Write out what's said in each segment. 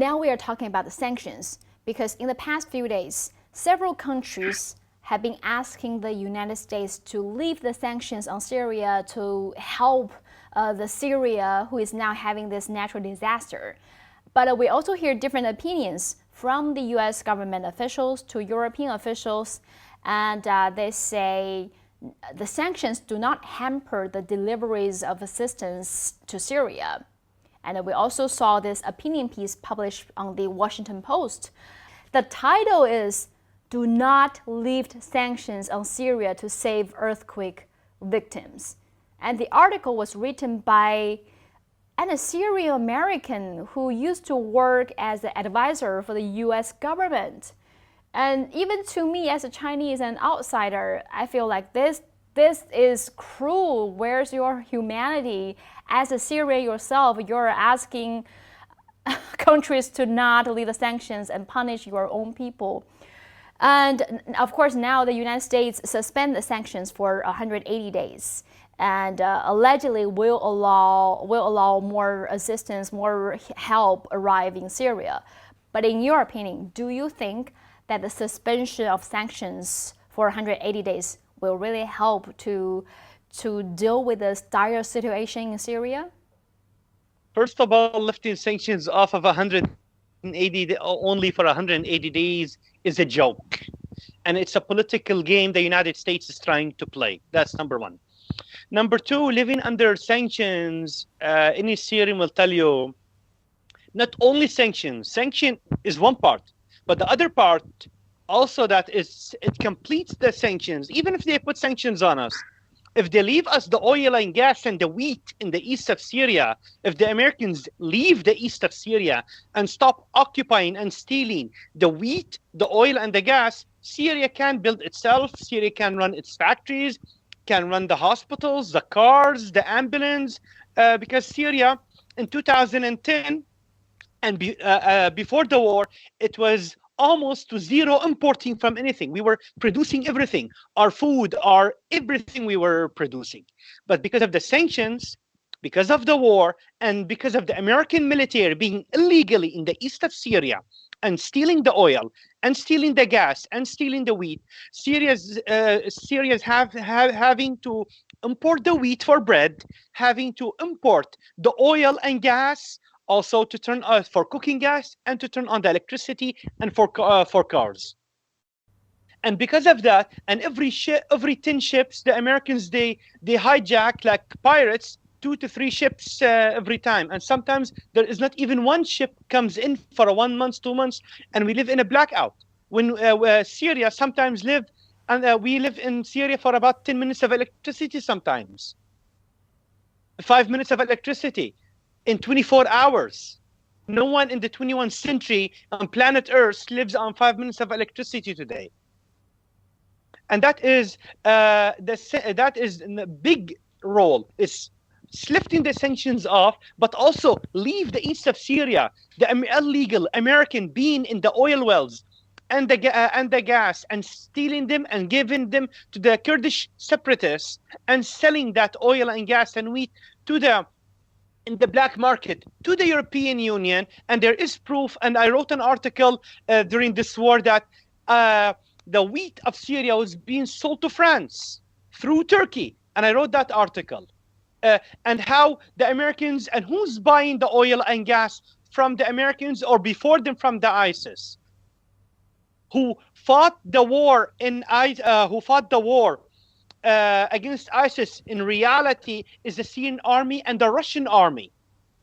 now we are talking about the sanctions, because in the past few days, several countries have been asking the United States to lift the sanctions on Syria to help the Syria who is now having this natural disaster. But we also hear different opinions from the US government officials to European officials, and they say the sanctions do not hamper the deliveries of assistance to Syria. And we also saw this opinion piece published on the Washington Post. The title is "Do Not Lift Sanctions on Syria to Save Earthquake Victims." And the article was written by a Syrian American who used to work as an advisor for the US government. And even to me, as a Chinese and outsider, I feel like this is cruel. Where's your humanity? As a Syrian yourself, you're asking countries to not lift the sanctions and punish your own people. And of course, now the United States suspend the sanctions for 180 days. And allegedly will allow more assistance, more help arrive in Syria. But in your opinion, do you think that the suspension of sanctions for 180 days will really help to deal with this dire situation in Syria? First of all, lifting sanctions off of 180 only for 180 days is a joke, and it's a political game the United States is trying to play. That's number one. Number two, living under sanctions, any Syrian will tell you, not only sanctions. Sanction is one part, but the other part also that is, it completes the sanctions. Even if they put sanctions on us, if they leave us the oil and gas and the wheat in the east of Syria, if the Americans leave the east of Syria and stop occupying and stealing the wheat, the oil and the gas, Syria can build itself, Syria can run its factories, can run the hospitals, the cars, the ambulance, because Syria in 2010 and before the war, it was almost to zero importing from anything. We were producing everything, our food, our everything we were producing. But because of the sanctions, because of the war, and because of the American military being illegally in the east of Syria and stealing the oil and stealing the gas and stealing the wheat, Syria's having to import the wheat for bread, having to import the oil and gas, also to turn for cooking gas and to turn on the electricity and for cars. And because of that, and every 10 ships, the Americans they hijack like pirates 2 to 3 ships every time, and sometimes there is not even one ship comes in for 1 month, 2 months, and we live in a blackout. When Syria sometimes live, and we live in Syria for about 10 minutes of electricity sometimes, 5 minutes of electricity in 24 hours. No one in the 21st century on planet Earth lives on 5 minutes of electricity today. And that is a big role. It's lifting the sanctions off, but also leave the east of Syria, the illegal American being in the oil wells and the gas, and stealing them and giving them to the Kurdish separatists and selling that oil and gas and wheat in the black market to the European Union. And there is proof, and I wrote an article during this war that the wheat of Syria was being sold to France through Turkey, and I wrote that article. And how the Americans, and who's buying the oil and gas from the Americans or before them from the ISIS, who fought the war against ISIS in reality is the Syrian army and the Russian army.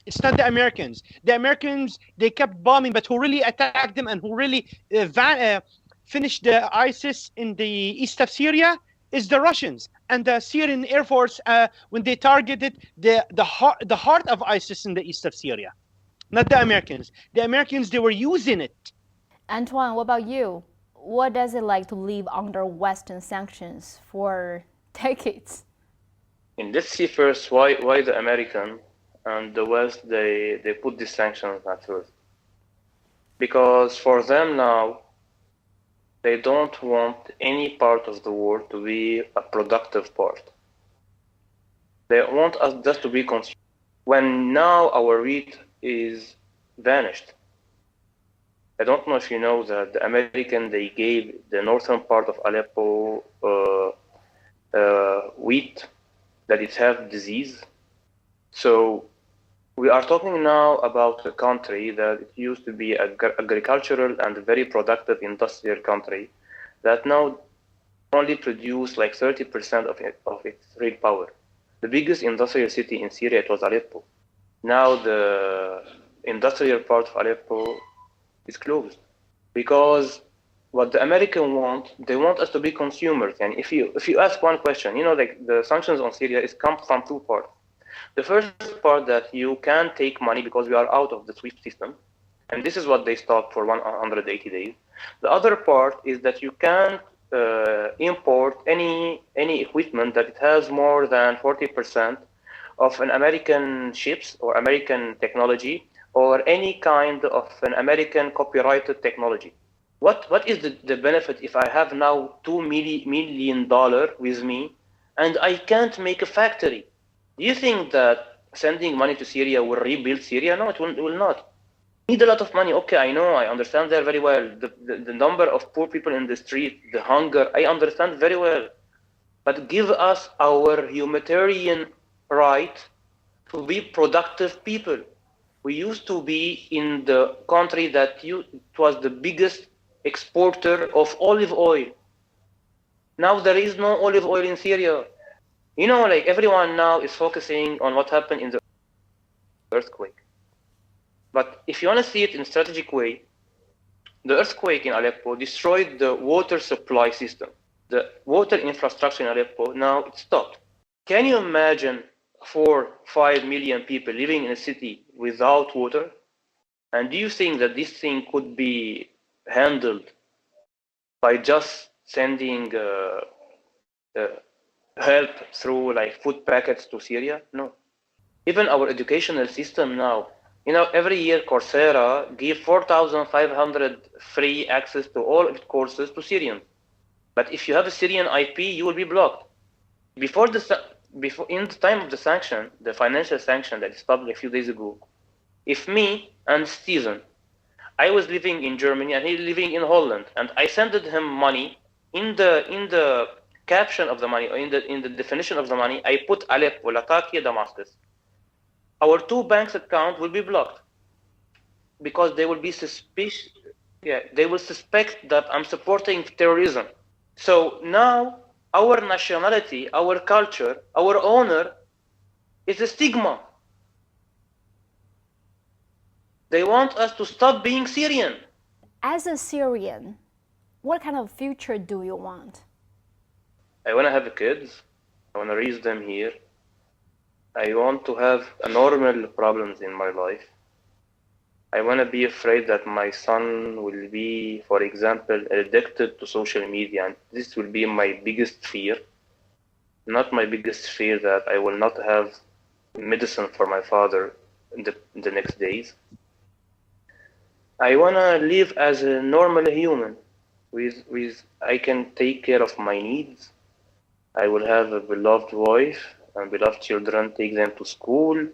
It's not the Americans. The Americans, they kept bombing, but who really attacked them and who really finished the ISIS in the east of Syria is the Russians and the Syrian Air Force when they targeted the heart of ISIS in the east of Syria, not the Americans. The Americans, they were using it. Antoine, what about you? What does it like to live under Western sanctions for decades? And let's see first why the American and the West they put these sanctions at first. Because for them now, they don't want any part of the world to be a productive part. They want us just to be consumed. When now our wheat is vanished, I don't know if you know that the American, they gave the northern part of Aleppo wheat that it have disease. So we are talking now about a country that it used to be agricultural and very productive industrial country that now only produce like 30% of its real power. The biggest industrial city in Syria, it was Aleppo. Now the industrial part of Aleppo is closed because what the American want, they want us to be consumers. And if you ask one question, like the sanctions on Syria is come from two parts. The first part that you can take money because we are out of the SWIFT system, and this is what they stopped for 180 days. The other part is that you can't import any equipment that it has more than 40% of an American ships or American technology or any kind of an American copyrighted technology. What is the benefit if I have now $2 million with me and I can't make a factory? Do you think that sending money to Syria will rebuild Syria? No, it will not. Need a lot of money. Okay, I know, I understand that very well. The number of poor people in the street, the hunger, I understand very well. But give us our humanitarian right to be productive people. We used to be in the country that it was the biggest exporter of olive oil. Now there is no olive oil in Syria. Like everyone now is focusing on what happened in the earthquake. But if you want to see it in a strategic way, the earthquake in Aleppo destroyed the water supply system. The water infrastructure in Aleppo, now it's stopped. Can you imagine 4-5 million people living in a city without water? And do you think that this thing could be handled by just sending help through like food packets to Syria? No. Even our educational system now, every year Coursera give 4,500 free access to all of its courses to Syrians. But if you have a Syrian IP, you will be blocked. Before in the time of the sanction, the financial sanction that is published a few days ago, if me and Steven, I was living in Germany and he living in Holland, and I sent him money in the caption of the money, or in the definition of the money, I put Aleppo, Latakia, Damascus. Our two banks account will be blocked because they will be suspicious. Yeah, they will suspect that I'm supporting terrorism. So now our nationality, our culture, our honor is a stigma. They want us to stop being Syrian. As a Syrian, what kind of future do you want? I want to have kids. I want to raise them here. I want to have normal problems in my life. I want to be afraid that my son will be, for example, addicted to social media. And this will be my biggest fear. Not my biggest fear that I will not have medicine for my father in the next days. I want to live as a normal human. With I can take care of my needs. I will have a beloved wife and beloved children, take them to school,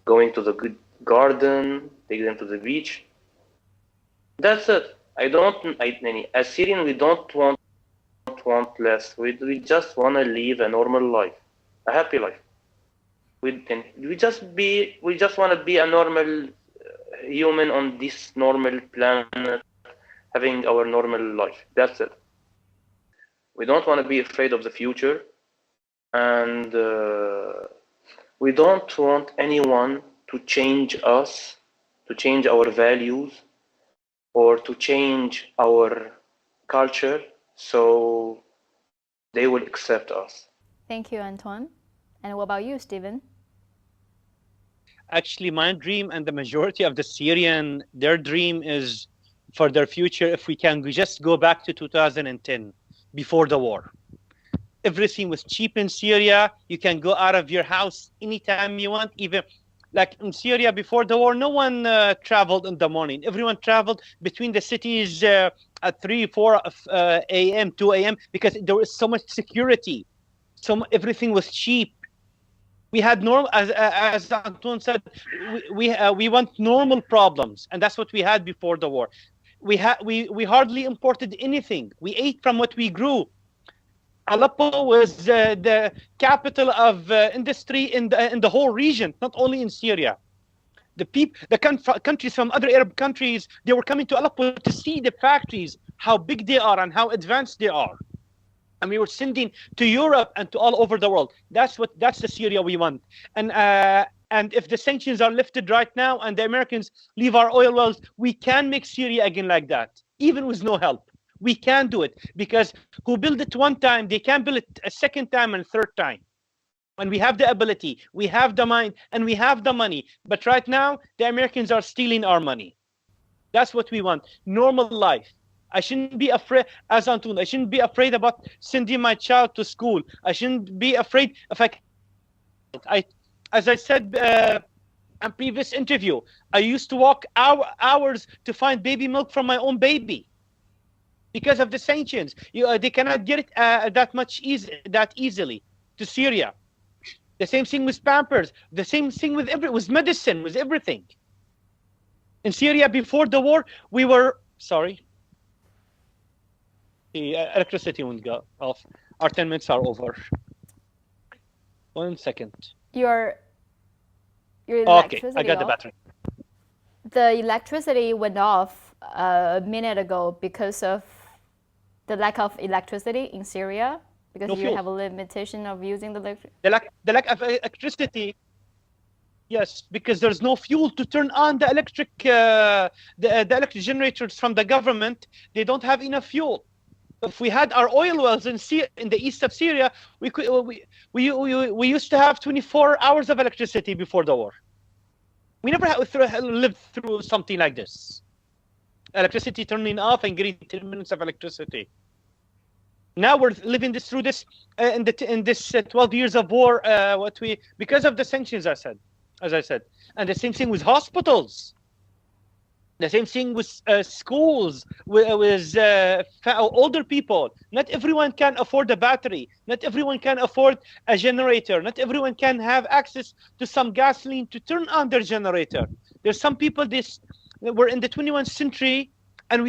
going to the good garden, take them to the beach. That's it. As Syrian, we don't want less. We just want to live a normal life, a happy life. We just want to be a normal human on this normal planet, having our normal life. That's it. We don't want to be afraid of the future, and we don't want anyone to change us, to change our values, or to change our culture so they will accept us. Thank you, Antoine. And what about you, Steven? Actually, my dream and the majority of the Syrian, their dream is for their future, if we can just go back to 2010, before the war. Everything was cheap in Syria. You can go out of your house anytime you want. Even like in Syria before the war, no one traveled in the morning. Everyone traveled between the cities at 3, 4 a.m., 2 a.m. because there was so much security. Everything was cheap. We had normal, as Antoine said, we want normal problems, and that's what we had before the war. we hardly imported anything. We ate from what we grew. Aleppo was the capital of industry in the whole region, not only in Syria. The countries from other Arab countries, they were coming to Aleppo to see the factories, how big they are and how advanced they are. And we were sending to Europe and to all over the world. That's the Syria we want. And if the sanctions are lifted right now and the Americans leave our oil wells, we can make Syria again like that, even with no help. We can do it, because who build it one time, they can build it a second time and a third time. When we have the ability, we have the mind, and we have the money. But right now, the Americans are stealing our money. That's what we want. Normal life. I shouldn't be afraid, as Antoine, I shouldn't be afraid about sending my child to school. I shouldn't be afraid if as I said in previous interview, I used to walk hours to find baby milk from my own baby. Because of the sanctions, they cannot get it that easily to Syria. The same thing with Pampers. The same thing with medicine, with everything. In Syria before the war, we were sorry. The electricity won't go off. Our 10 minutes are over. 1 second. Your Okay, electricity I got the off? battery. The electricity went off a minute ago because of the lack of electricity in Syria, because No you fuel. have a limitation of using the The lack of electricity. Yes, because there's no fuel to turn on the electric electric generators from the government. They don't have enough fuel. If we had our oil wells in the east of Syria, we used to have 24 hours of electricity before the war. We never lived through something like this. Electricity turning off and getting 10 minutes of electricity. Now we're living through this in this 12 years of war. Because of the sanctions, as I said, and the same thing with hospitals. The same thing with schools, with older people. Not everyone can afford a battery. Not everyone can afford a generator. Not everyone can have access to some gasoline to turn on their generator. There's some people, we're in the 21st century, and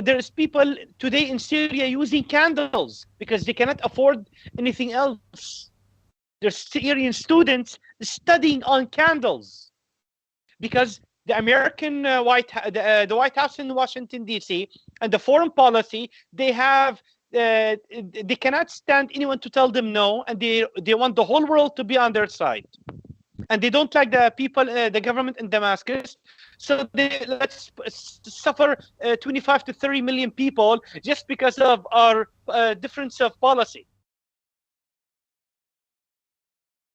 there's people today in Syria using candles because they cannot afford anything else. There's Syrian students studying on candles because the American the White House in Washington D.C. and the foreign policy, they cannot stand anyone to tell them no, and they want the whole world to be on their side, and they don't like the people, the government in Damascus. So let's suffer 25 to 30 million people just because of our difference of policy.